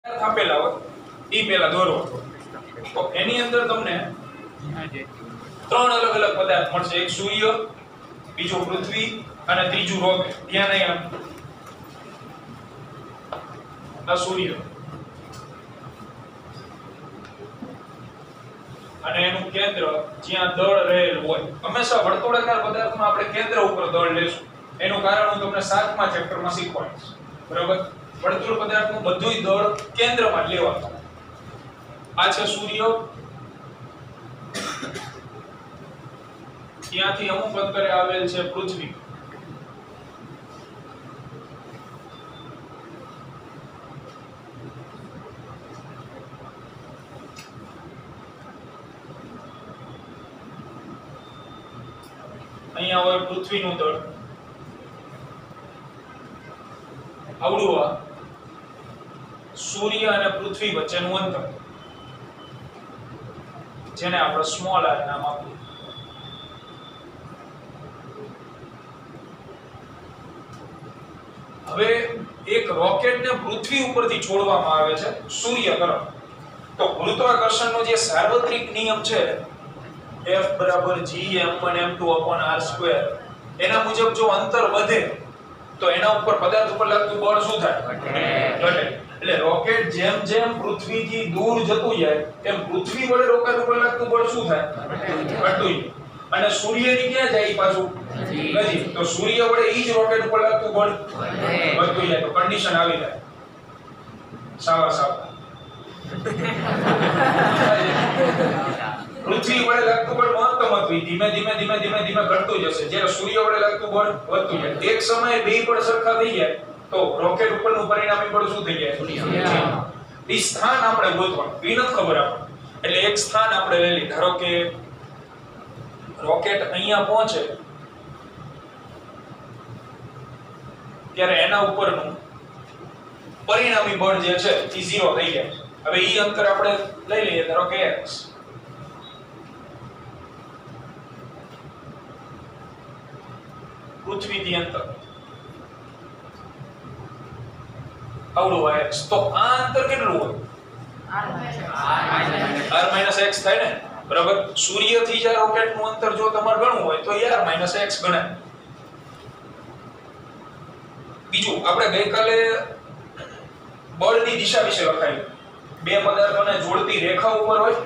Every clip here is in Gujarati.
આપેલા હોય એ પહેલા દોરો તો એની અંદર તમને ત્રણ અલગ અલગ પદાર્થ મળશે, એક સૂર્ય, બીજો પૃથ્વી અને ત્રીજું રોકેટ. ધ્યાન અહીંયા આ સૂર્ય અને એનું કેન્દ્ર જ્યાં દળ રહેલું હોય. હંમેશા વર્તુળાકાર પદાર્થમાં આપણે કેન્દ્ર ઉપર દળ લેશું. એનું કારણ હું તમને 7મા ચેપ્ટરમાં શીખવાડીશ. બરાબર? વર્તુળ પદાર્થનું બધુંય દળ કેન્દ્રમાં જ લેવાનું. આ છે સૂર્ય, ત્યાંથી અમુક અંતરે આવેલ છે પૃથ્વી. અહીંયા હોય પૃથ્વીનું દળ, આવડું આ સૂર્ય અને પૃથ્વી વચ્ચેનું અંતર, જેને આપણે સ્મોલ આર નામ આપ્યું. હવે એક રોકેટને પૃથ્વી ઉપરથી છોડવામાં આવે છે સૂર્ય તરફ. તો ગુરુત્વાકર્ષણનો જે સાર્વત્રિક નિયમ છે F = g(m1m2)r², એના મુજબ જો અંતર વધે તો એના ઉપર પદાર્થ ઉપર લાગતું બળ શું થાય? ઘટે. એટલે રોકેટ જેમ જેમ પૃથ્વીથી દૂર જતું જાય તેમ પૃથ્વી વડે રોકેટ ઉપર લાગતું બળ શું થાય? ઘટતું. અને સૂર્યની ક્યાં જાય પાછું? નજીક. તો સૂર્ય વડે ઈ જ રોકેટ ઉપર લાગતું બળ વધતું જાય. તો કન્ડિશન આવી જાય સાવા પૃથ્વી વડે લાગતું બળ મહત્તમ હતું, ધીમે ધીમે ઘટતું જશે. જ્યારે સૂર્ય વડે લાગતું બળ વધતું જાય. એક સમયે બે બળ સરખા થઈ જાય તો રોકેટ ઉપરનું પરિણામી બળ શું થઈ જાય? એ સ્થાન આપણે ગોતવાનું. એ નથી ખબર આપણને. એટલે એક સ્થાન આપણે લઈ લઈએ. ધારો કે રોકેટ અહીંયા પહોંચે ત્યારે એના ઉપરનું પરિણામી બળ જે છે એ 0 થઈ જાય. હવે ઈ અંતર આપણે લઈ લઈએ, ધારો કે x. પૃથ્વીથી અંતર આવડું x. તો આ અંતર કેટલું હોય? r - x થાય ને. બરાબર? સૂર્યથી જે રોકેટનું અંતર જો તમારે ગણવું હોય તો r - x ગણાય. બીજું આપણે ગઈકાલે બળની દિશા વિશે લખાયું. બે પદાર્થોને જોડતી રેખા ઉપર હોય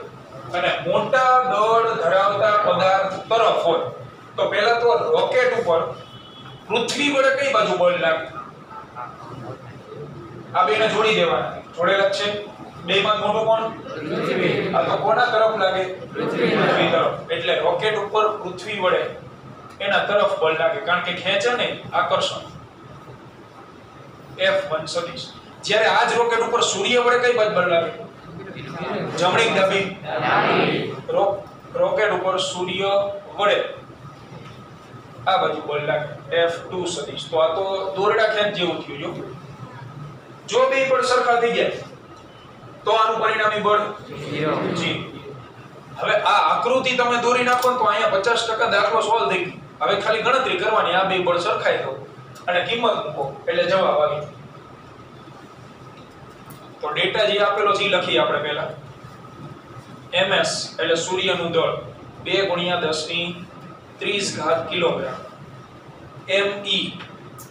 અને મોટા દળ ધરાવતા પદાર્થ તરફ હોય તો પહેલા તો રોકેટ ઉપર પૃથ્વી વડે કઈ બાજુ બળ લાગે? આ બેને જોડી દેવાના. જોડેલા છે. બેમાં મોટું કોણ? પૃથ્વી. આ તો કોના તરફ લાગે? પૃથ્વી તરફ. એટલે રોકેટ ઉપર પૃથ્વી વડે એના તરફ બળ લાગે, કારણ કે ખેંચે ને આકર્ષણ. F1 સદિશ. જ્યારે આ જ રોકેટ ઉપર સૂર્ય વડે કઈ બાજુ બળ લાગે? જમણી ડાબી? રોકેટ ઉપર સૂર્ય વડે આ બાજુ બળ લાગે, F2 સદિશ. તો આ તો દોરડા ખેંચ જેવું થયું. જો બે બળ સરખા થઈ જાય તો આનું પરિણામી બળ 0. હવે આ આકૃતિ તમે દોરી નાખો તો અહીંયા 50% દાખલો સોલ્વ થઈ ગયો. હવે ખાલી ગણતરી કરવાની, આ બે બળ સરખાઈ દો અને કિંમત મૂકો એટલે જવાબ આવી. તો ડેટા જે આપેલો છે એ લખી આપણે પહેલા. ms એટલે સૂર્યનું દળ 2 × 10⁻30 કિલોગ્રામ. me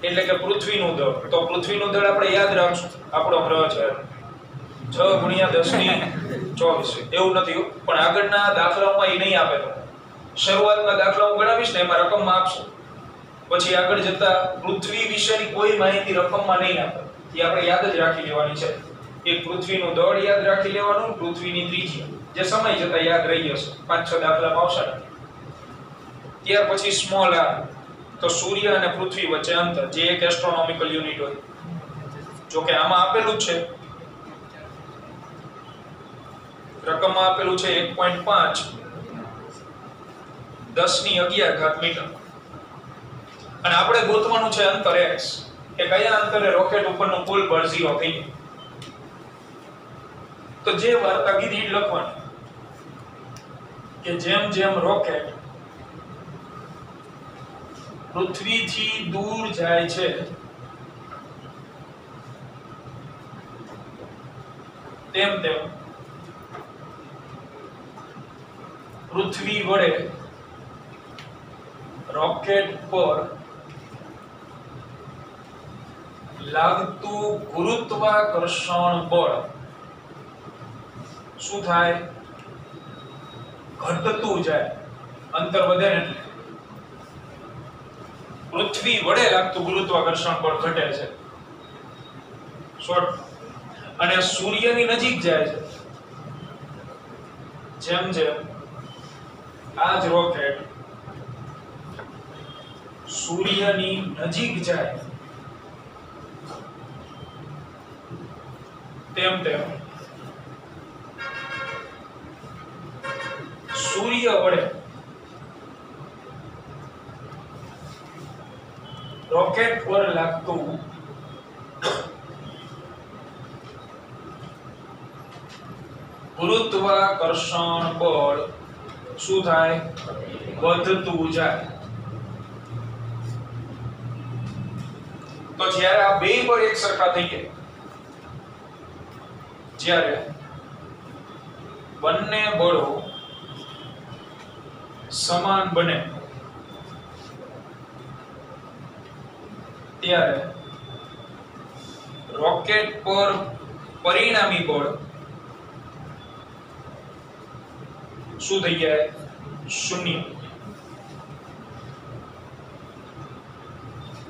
એટલે કે પૃથ્વીનું દળ. તો પૃથ્વીનું દળ આપણે યાદ રાખશું. આપણો ગ્રહ છે 6 × 10⁻24. એવું નથી પણ આગળના દાખલામાં એ નહીં આપે. તો શરૂઆતના દાખલા હું ગણાવીશ ને એમાં રકમમાં આપશે. પછી આગળ જતા પૃથ્વી વિશેની કોઈ માહિતી રકમમાં નહીં આપે. એ આપણે યાદ જ રાખી લેવાની છે. એક પૃથ્વીનું દળ યાદ રાખી લેવાનું, પૃથ્વીની ત્રિજ્યા જે સમય જતા યાદ રહી જશે. 5-6 દાખલામાં આવશે. ત્યાર પછી સ્મોલ r. તો સૂર્ય અને પૃથ્વી વચ્ચે અંતર, જે એક એસ્ટ્રોનોમિકલ યુનિટ હોય. જો કે આમાં આપેલું જ છે, રકમમાં આપેલું છે 1.5 10⁻11 મીટર. અને આપણે ગોતવાનું છે અંતર x, કે કયા અંતરે રોકેટ ઉપરનું કુલ બળ 0 થઈ જાય. તો જે વાર્તા કીધી લખવાની કે જેમ જેમ રોકેટ પૃથ્વીથી દૂર જાય છે તેમ તેમ પૃથ્વી વડે રોકેટ પર લાગતું ગુરુત્વાકર્ષણ બળ શું થાય? ઘટતું જાય. અંતર વધે ને પૃથ્વી વડે લાગતું ગુરુત્વાકર્ષણ બળ ઘટે છે. શોર્ટ. અને સૂર્યની નજીક જાય છે. જેમ જેમ આ જ રોકેટ સૂર્યની નજીક જાય તેમ તેમ સૂર્ય વડે રોકેટ પર લાગતું ગુરુત્વાકર્ષણ બળ શું થાય? વધતું જાય. તો જ્યારે આ બે બળ એક સરખા થઈ જાય, જ્યારે બંને બળો સમાન બને ત્યારે રોકેટ પર પરિણામી બળ શું થઈ જાય? શૂન્ય.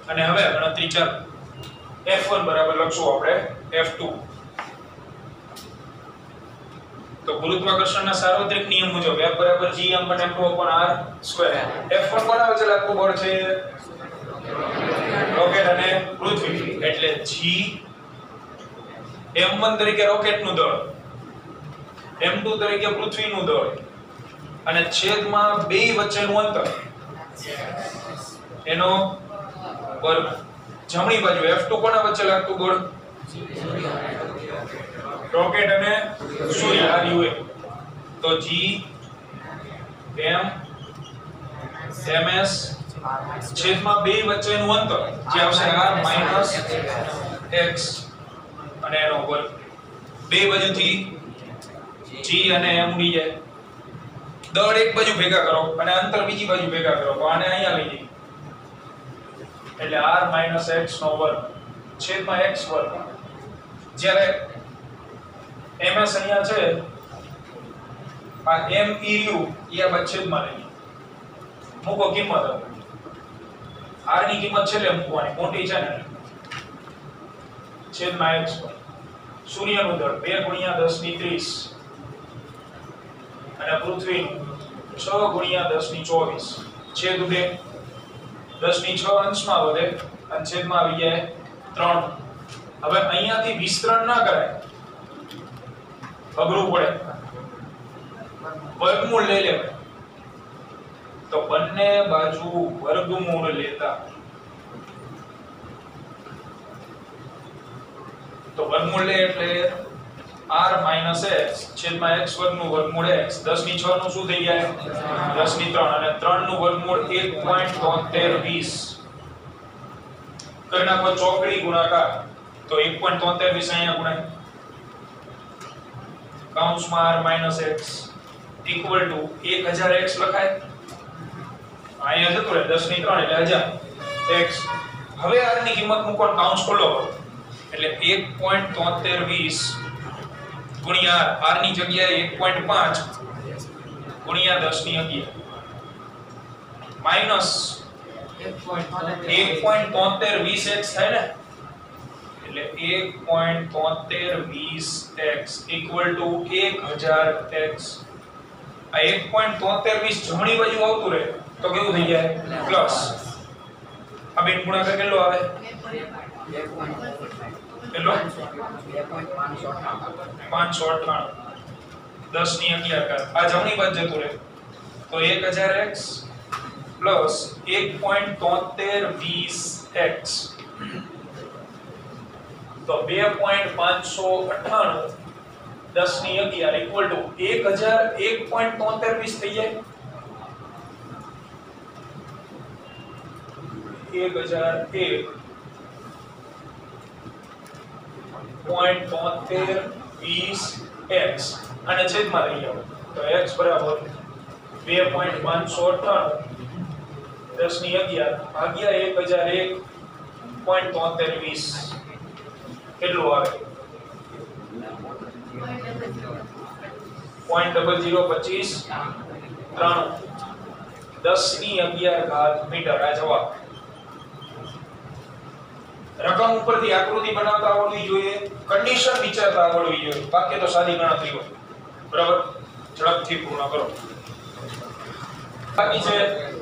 અને હવે ગણતરી ચાલો. F1 બરાબર લખશું આપણે F2. તો ગુરુત્વાકર્ષણના સાર્વત્રિક નિયમ મુજબ F બરાબર g m/m2/r સ્ક્વેર. F1 કોના વચ્ચે લાગતું બળ છે? રોકેટ અને પૃથ્વી. એટલે g m1 તરીકે રોકેટનું દળ, m2 તરીકે પૃથ્વીનું દળ અને છેદમાં બે વચ્ચેનું અંતર એનો વર્ગ. જમણી બાજુ F2 કોના વચ્ચે લાગતું બળ? રોકેટ અને સૂર્ય. RUA. તો g m ms છેદમાં બે વચ્ચેનું અંતર જે આવશે r માઈનસ x અને એનો વર્ગ. બે બાજુથી g અને m ઉડી જાય. દળ એક બાજુ ભેગા કરો અને અંતર બીજી બાજુ ભેગા કરો. તો આને અહીંયા લઈ જઈએ એટલે r માઈનસ x નો વર્ગ છેદમાં x વર્ગ. જ્યારે ms અહીંયા છે, આ m e રહ્યું એ આ છેદમાં લઈએ. મૂકો કિંમત. r ની કિંમત છેલ્લે મૂકવાની, મોટી છે ને. છેદમાં x પર સૂર્યનું દળ 2 × 10⁻30 અને પૃથ્વીનું 6 × 10⁻24. છેદ ઉડે 10⁶ અંશમાં વધે અને છેદમાં આવી જાય 3. હવે અહીંયાથી વિસ્તરણ ના કરાય, અઘરું પડે. વર્ગમૂળ લઈ લેવાય. તો બંને બાજુ વર્ગમૂળ લેતા તો વર્ગમૂળ લે એટલે r માઈનસ x છેદમાં x વર્ગનું વર્ગમૂળ x 10⁶ નું શું થઈ જાય? 10⁻3 અને 3 નું વર્ગમૂળ 1.7320 કરી નાખો ચોકડી ગુણાકાર. તો 1.7320 અહીંયા ગુણાય. કૌંસમાં r minus x equal to 1000x લખાય. અહીંયા જતું રહે 10⁻3 એટલે 1000 x. હવે r ની કિંમત મૂકો, કૌંસ ખોલો એટલે 1.7320 ગુણ્યા r ની જગ્યાએ 1.5 ગુણ્યા 10⁻11 માઈનસ 1.7320x થાય ને. એટલે 1.7320x ઇક્વલ ટુ 1000x. આ 1.7320 જમણી બાજુ આવતું રહે તો કેવું થઈ જાય? પ્લસ. આ બેન ગુણાકાર કેટલો આવે? કેટલો? 598. 10⁻11 આ જમણી બાજુ જતું રહે તો 1000x પ્લસ 1.7320x તો 2.598 10⁻11 ઇક્વલ ટુ 1000 1.7320 થઈ જાય. 1001.7320 20x અને છેદમાં લઈ આવો તો x બરાબર 2.598 10 ની 11 ભાગ્યા 1001.7320 કેટલું આવે 0.0025 3 10 ની 11 ઘાત મીટર આ જવાબ રકમ ઉપરથી આકૃતિ બનાવતા આવડવી જોઈએ કન્ડિશન વિચારતા આવડવી જોઈએ બાકી તો સાદી ગણતરી હોય બરાબર ઝડપથી પૂર્ણ કરો બાકી છે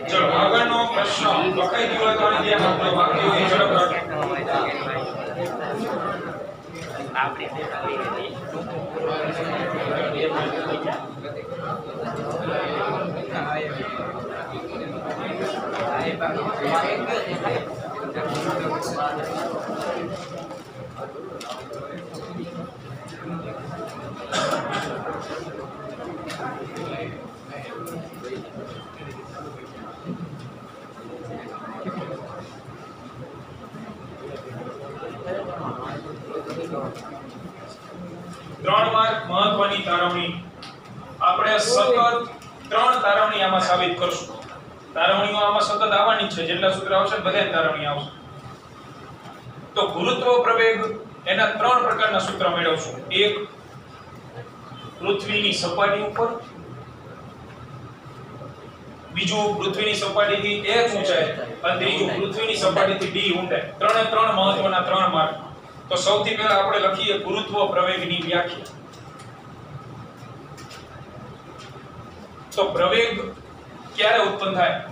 ચલો આગળનો પ્રશ્ન લખાઈ ગયો તો આને ધ્યાન આપજો બાકી હોય ઝડપ રાખો ત્રણ માર્ક મહત્વની તારવણી આપણે સતત ત્રણ તારવણી આમાં સાબિત કરશું તારવણીઓ આમાં સતત આવવાની છે જેટલા સૂત્ર આવશે બધા તારવણી આવશે તો ગુરુત્વ પ્રવેગ એના ત્રણ પ્રકારના સૂત્ર મેળવશું એક પૃથ્વીની સપાટી ઉપર બીજું પૃથ્વીની સપાટીથી h ઊંચાઈ અને ત્રીજું પૃથ્વીની સપાટીથી d ઊંડાઈ ત્રણે ત્રણ મહત્વના ત્રણ માર્ક તો સૌથી પહેલા આપણે લખીએ ગુરુત્વ પ્રવેગની વ્યાખ્યા તો પ્રવેગ ક્યારે ઉત્પન્ન થાય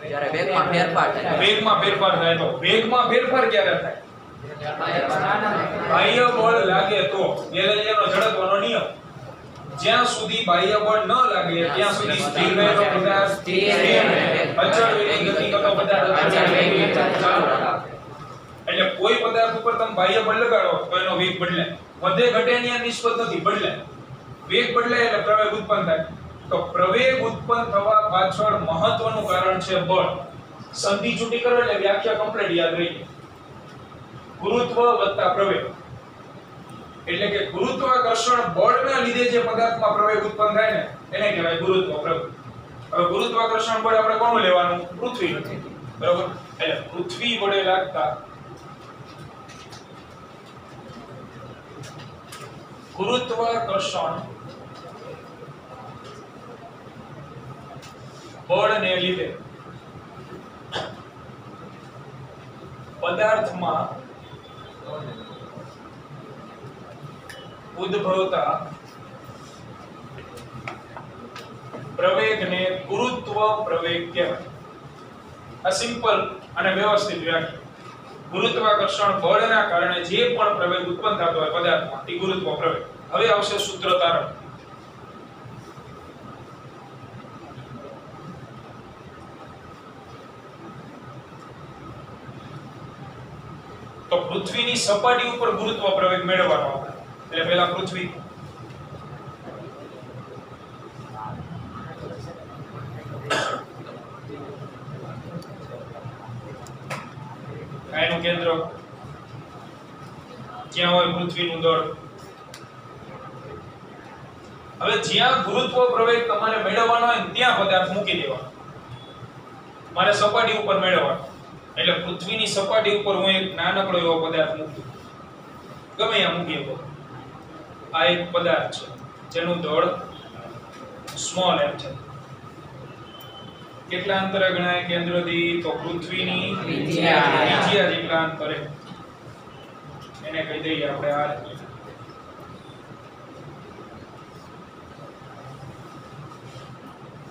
જ્યારે વેગમાં ફેરફાર થાય વેગમાં ફેરફાર થાય તો વેગમાં ફેરફાર ક્યારે થાય બાહ્ય બળ લાગે તો ગેલેલિયનો જડત્વનો નિયમ જ્યાં સુધી બાહ્ય બળ ન લાગે ત્યાં સુધી સ્થિર રહેલો પદાર્થ સ્થિર રહે અચળ વેગની ગતિ કરતો પદાર્થ અચળ વેગની ચાલુ રાખે એટલે કોઈ પદાર્થ ઉપર તમે બાહ્ય બળ લગાડો તો એનો વેગ બદલાય વધે ઘટે ની નિસ્બત નથી બદલાય વેગ બદલાય એટલે પ્રવેગ ઉત્પન્ન થાય તો પ્રવેગ ઉત્પન્ન થવા પાછળ મહત્વનું કારણ છે બળ સંધિ છૂટી કરો એટલે વ્યાખ્યા કમ્પ્લીટ યાદ રહી ગુરુત્વ વત્તા પ્રવેગ એટલે કે ગુરુત્વાકર્ષણ બળના લીધે જે પદાર્થમાં પ્રવેગ ઉત્પન્ન થાય ને એને કહેવાય ગુરુત્વ પ્રવેગ હવે ગુરુત્વાકર્ષણ બળ આપણે કોનું લેવાનું પૃથ્વી નથી બરાબર એટલે પૃથ્વી વડે લાગતા ગુરુત્વાકર્ષણ બળને લીધે પદાર્થમાં ઉદ્ભવતા પ્રવેગને ગુરુત્વ પ્રવેગ કહેવાય આ સિમ્પલ અને વ્યવસ્થિત વ્યાખ્યા ગુરુત્વાકર્ષણ બળના કારણે જે પણ પ્રવેગ ઉત્પન્ન થતો હોય પદાર્થમાં તે ગુરુત્વ પ્રવેગ હવે આવશે સૂત્ર તારણ તો પૃથ્વીની સપાટી ઉપર ગુરુત્વ પ્રવેગ મેળવવાનો આપણે એટલે પહેલા પૃથ્વી એનું કેન્દ્ર ક્યાં હોય પૃથ્વીનું દળ હવે જ્યાં ગુરુત્વ પ્રવેગ તમારે મેળવવાનો હોય ત્યાં પદાર્થ મૂકી દેવાનો મારે સપાટી ઉપર મેળવવાનો એટલે પૃથ્વીની સપાટી ઉપર હું એક નાનકડો એવો પદાર્થ મૂકું ગમે ત્યાં મૂકી શકો આ એક પદાર્થ છે જેનું દળ સ્મોલ m છે કેટલા અંતરે ગણાય કેન્દ્રથી તો પૃથ્વીની ત્રિજ્યા જેટલા અંતરે એને કહી દઈએ આપણે r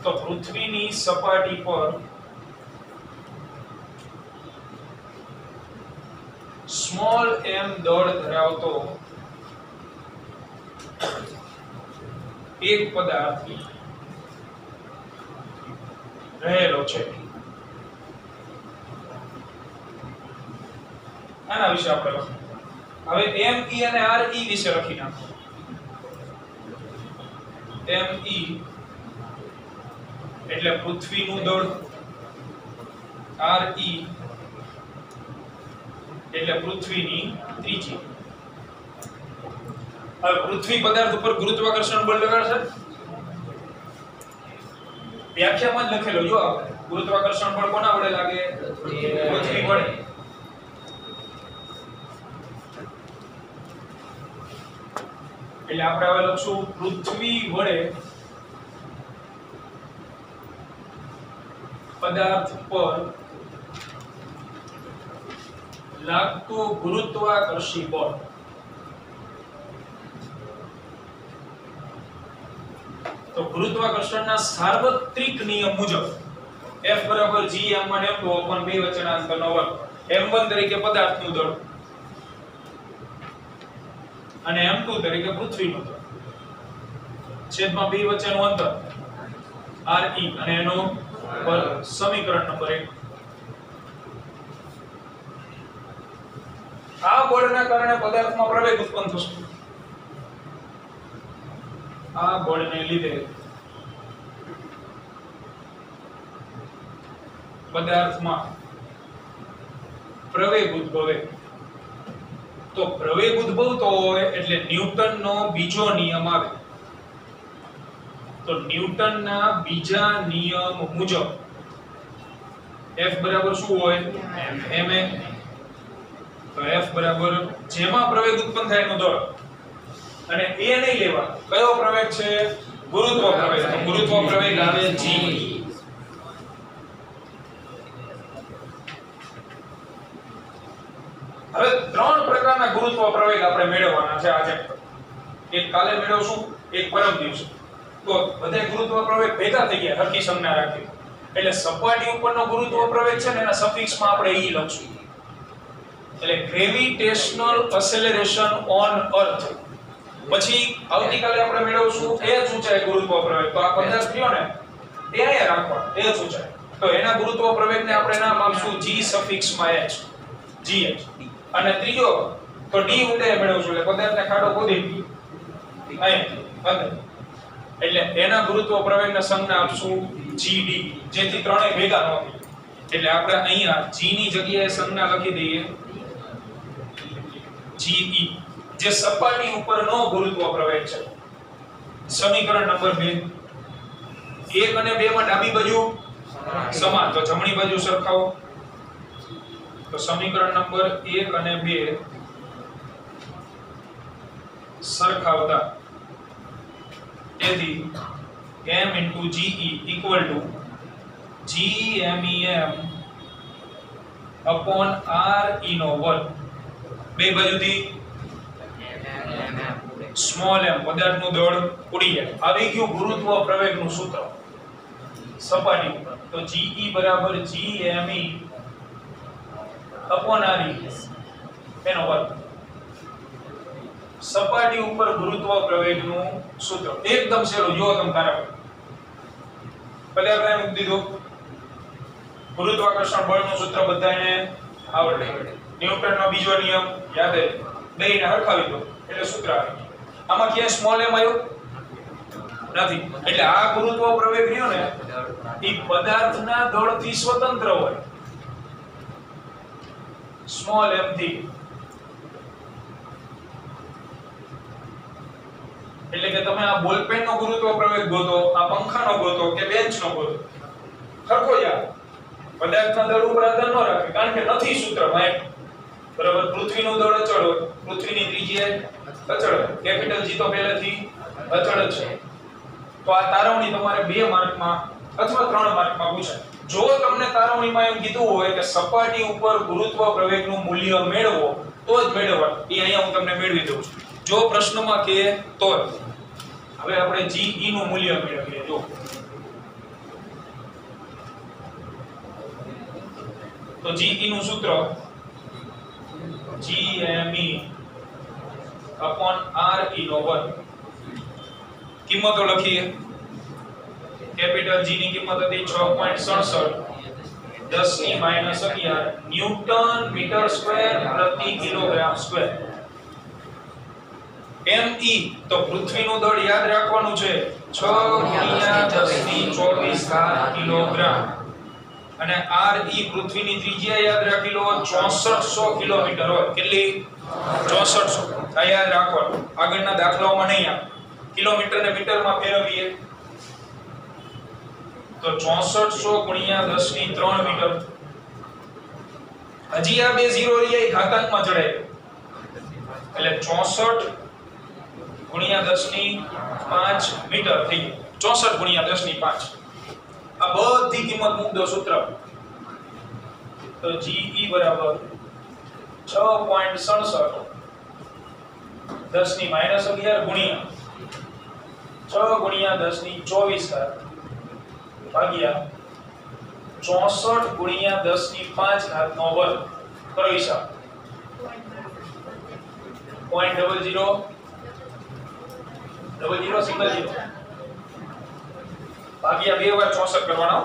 તો પૃથ્વીની સપાટી પર સ્મોલ m દળ ધરાવતો એક પદાર્થ રહેલો છે આના વિશે આપણે લખીએ હવે ME અને RE વિશે લખી નાખો. ME એટલે પૃથ્વીનું દળ, RE એટલે પૃથ્વીની ત્રિજ્યા. હવે પૃથ્વી પદાર્થ ઉપર ગુરુત્વાકર્ષણ બળ લગાડશે. વ્યાખ્યામાં જ લખેલો જો આપણે ગુરુત્વાકર્ષણ બળ કોના વડે લાગે? પૃથ્વી વડે. એટલે આપણે હવે લખશું પૃથ્વી વડે પદાર્થ પર લાગતું ગુરુત્વાકર્ષી બળ. તો ગુરુત્વાકર્ષણના સાર્વત્રિક નિયમ મુજબ F બરાબર g m1 m2 upon બે વચ્ચેના અંતરનો વર્ગ. m1 તરીકે પદાર્થનું દળ અને m2 તરીકે પૃથ્વીનું દળ છેદમાં બે વચ્ચેનું અંતર RE અને એનો વર્ગ. સમીકરણ નંબર 1. આ બળના કારણે પદાર્થમાં પ્રવેગ ઉત્પન્ન થશે. આ બળને લીધે પદાર્થમાં પ્રવેગ ઉદ્ભવે. તો પ્રવેગ ઉદ્ભવતો હોય એટલે ન્યૂટનનો બીજો નિયમ આવે. તો ન્યૂટનના બીજા નિયમ મુજબ F બરાબર શું હોય? ma. તો F બરાબર જેમાં પ્રવેગ ઉત્પન્ન થાય એનું દળ અને એ નહીં લેવા. કયો પ્રવેગ છે? ગુરુત્વ પ્રવેગ. તો ગુરુત્વ પ્રવેગ આવે g. હવે ત્રણ પ્રકારના ગુરુત્વ પ્રવેગ આપણે મેળવવાના છે આજે. એક કાલે મેળવશું, એક પરમ દિવસે. તો બધે ગુરુત્વ પ્રવેગ ભેગા થઈ ગયા હરકી સંજ્ઞા રાખી. એટલે સપાટી ઉપરનો ગુરુત્વ પ્રવેગ છે ને એના સફિક્સમાં આપણે e લખશું. એટલે ગ્રેવિટેશનલ એક્સેલરેશન ઓન અર્થ. પછી આવતીકાલે આપણે મેળવશું h ઊંચાઈ ગુરુત્વ પ્રવેગ. તો આ પદાર્થ થયો ને એ અહીંયા રાખવા h ઊંચાઈ. તો એના ગુરુત્વ પ્રવેગને આપણે નામ આપશું g સફિક્સમાં h, gh. અને ત્રીજો તો d ઊંડાઈ મેળવશું. એટલે પદાર્થને ખાડો ખોદી અહીંયા અંદર. એટલે એના ગુરુત્વ પ્રવેગને સંજ્ઞા આપશું gd, જેથી ત્રણેય ભેગા ન થાય. એટલે આપણે અહીંયા g ની જગ્યાએ સંજ્ઞા લખી દઈએ ge, જે સપાટી ઉપરનો ગુરુત્વ પ્રવેગ છે. સમીકરણ નંબર 2. 1 અને 2 માં ડાબી બાજુ સમાન, તો જમણી બાજુ સરખાવો. તો સમીકરણ નંબર 1 અને 2 સરખાવતા તેથી m * ge = gmem upon re નો વર્ગ. બે બાજુથી સ્મોલ m પદાર્થનું દળ ઉડી જાય. આવી ગયું ગુરુત્વ પ્રવેગનું સૂત્ર સપાટી ઉપર. તો ge બરાબર gme upon re એનો વર્ગ. સપાટી ઉપર ગુરુત્વ પ્રવેગનું સૂત્ર એકદમ સહેલું. જો તમે તારા પદાર્થને મૂકી દીધો. ગુરુત્વાકર્ષણ બળનું સૂત્ર બધાને આવડે. ન્યૂટનનો બીજો નિયમ યાદ રહે. બેયને હરખાવી દો એટલે સૂત્ર આવે. આમાં ક્યાં સ્મોલ m આવ્યો નથી. એટલે આ ગુરુત્વ પ્રવેગ રહ્યો ને એ પદાર્થના દળથી સ્વતંત્ર હોય. સ્મોલ m થી. એટલે કે તમે આ બોલ પેન નો ગુરુત્વ પ્રવેગ ગોતો, આ પંખાનો ગોતો કે બેન્ચનો ગોતો, સરખો જ આવે. પદાર્થના દળ ઉપર આધાર ન રાખે, કારણ કે નથી સૂત્રમાં. બરાબર. પૃથ્વીનું દળ અચળ હોય, પૃથ્વીની ત્રિજ્યા અચળ હોય. કેપિટલ G તો પહેલેથી અચળ જ છે. તો આ તારવણી તમારે 2 માર્કમાં અથવા 3 માર્કમાં પૂછાય. જો તમને તારવણીમાં એમ કીધું હોય કે સપાટી ઉપર ગુરુત્વ પ્રવેગનું મૂલ્ય મેળવો તો જ મેળવવા, એ અહીંયા હું તમને મેળવી દઉં છું. જો પ્રશ્નમાં કે તો હવે આપણે ge નું મૂલ્ય મેળવીએ. જો તો ge નું સૂત્ર gme upon re નો વર્ગ. કિંમતો લખીએ. કેપિટલ G ની કિંમત હતી 6.67 10 ની -11 ન્યૂટન મીટર સ્ક્વેર પ્રતિ કિલોગ્રામ સ્ક્વેર. me તો પૃથ્વીનું દળ યાદ રાખવાનું છે 6 ગુણ્યા 10⁻²4 ઘાત કિલોગ્રામ અને re પૃથ્વીની ત્રિજ્યા યાદ રાખી લો 6400 કિલોમીટર હોય કેટલી 6400 આ યાદ રાખવાનું આગળના દાખલાઓમાં નહીં આવે કિલોમીટર ને મીટરમાં ફેરવીએ તો 6400 ગુણ્યા 10⁻³ મીટર હજી આ બે 0 રહ્યા ઘાતાંકમાં ચડાય એટલે 64 ગુણ્યા 10⁵ મીટર થઈ ગયું 64 ગુણ્યા 10⁵ આ બધી કિંમત મૂક દો સૂત્ર તો GE બરાબર 6.67 10⁻11 ગુણ્યા 6 ગુણ્યા 10⁻24 ભાગ્યા 64 ગુણ્યા 10⁵ ઘાતનો વર્ગ કરો હિસાબ 0.00 સિંગલ 0 ભાગ્યા 2 વાર 64 કરવાનો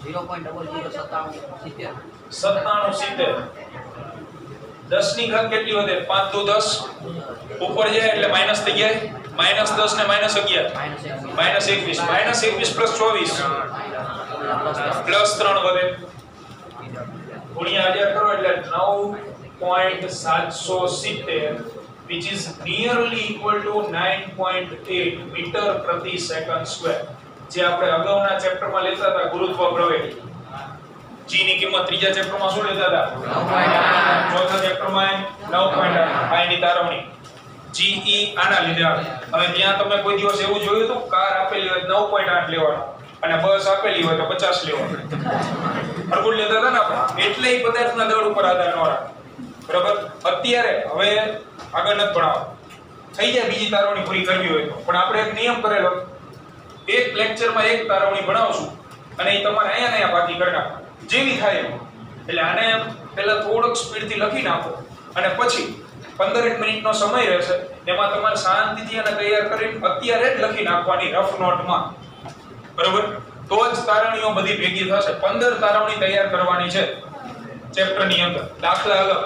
0.0097 70 10 ની ઘાત કેટલી વધે 5 દુ 10 ઉપર જાય એટલે માઈનસ થઈ જાય -10 ને -11 -21 +24 +3 વધે ગુણ્યા 1000 કરો એટલે 9.770 which is nearly equal to 9.8 metre પ્રતિ સેકન્ડ સ્ક્વેર જે આપણે અગાઉના ચેપ્ટરમાં લેતા હતા ગુરુત્વ પ્રવેગ g ની કિંમત ત્રીજા ચેપ્ટરમાં શું લેતા હતા 9.8 ચોથા ચેપ્ટરમાં 9.8 આ એની તારવણી ge આના લીધે આવે હવે ત્યાં તમે કોઈ દિવસ એવું જોયું તો કાર આપેલી હોય 9.8 લેવાનો અને બસ આપેલી હોય તો 50 લેવાનો હરકુલ લેતા હતા ને આપણે એટલે ઈ પદાર્થના દળ ઉપર આધાર ન રાખે બરાબર અત્યારે હવે આગળ નથી ભણાવો થઈ જાય બીજી તારવણી પૂરી કરવી હોય તો પણ આપણે એક નિયમ કરેલો એક લેક્ચરમાં એક તારવણી ભણાવશું અને એ તમારે અહીંયા બાકી કરી નાખો જેવી થાય એટલે આને પહેલા થોડોક સ્પીડથી લખી નાખો અને પછી 15 મિનિટનો સમય રહેશે એમાં તમારે શાંતિથી અને તૈયાર કરીને અત્યારે જ લખી નાખવાની રફ નોટમાં બરાબર તો જ તારવણીઓ બધી ભેગી થશે 15 તારવણી તૈયાર કરવાની છે ચેપ્ટરની અંદર દાખલા અલગ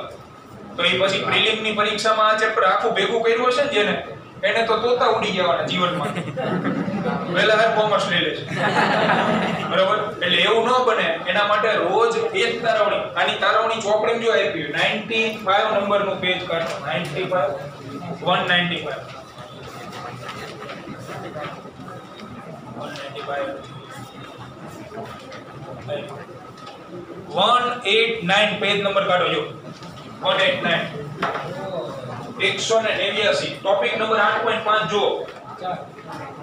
તો એ પછી પ્રિલિમની પરીક્ષામાં આ ચેપ્ટર આખું ભેગું કર્યું હશે ને જેને એને તો તોતા ઉડી જવાના જીવનમાં પહેલા હર કોમર્સ લઈ લેશે બરાબર એટલે એવું ન બને એના માટે રોજ એક તારવણી આની તારવણી ચોપડીમાં જો આપી 95 નંબરનું પેજ કાઢો 95 195 189 પેજ નંબર કાઢો જો 189 189 ટોપિક નંબર 8.5 જો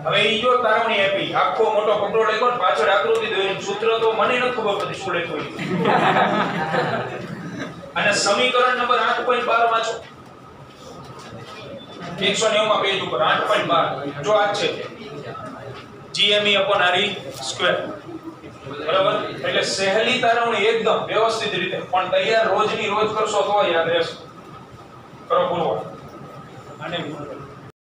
હવે ઈ જો તારવણી આપી આખો મોટો પકડો લખ્યો ને પાછળ આકૃતિ દોરી સૂત્ર તો મને ન ખબર પડતી શું લખ્યું અને સમીકરણ નંબર 8.12 વાંચો 190 માં પેજ ઉપર 8.12 જો આ છે GME/RE². બરાબર એટલે સહેલી તારવણી એકદમ વ્યવસ્થિત રીતે પણ તૈયાર રોજની રોજ કરશો તો યાદ રહેશે કરો પૂરો અને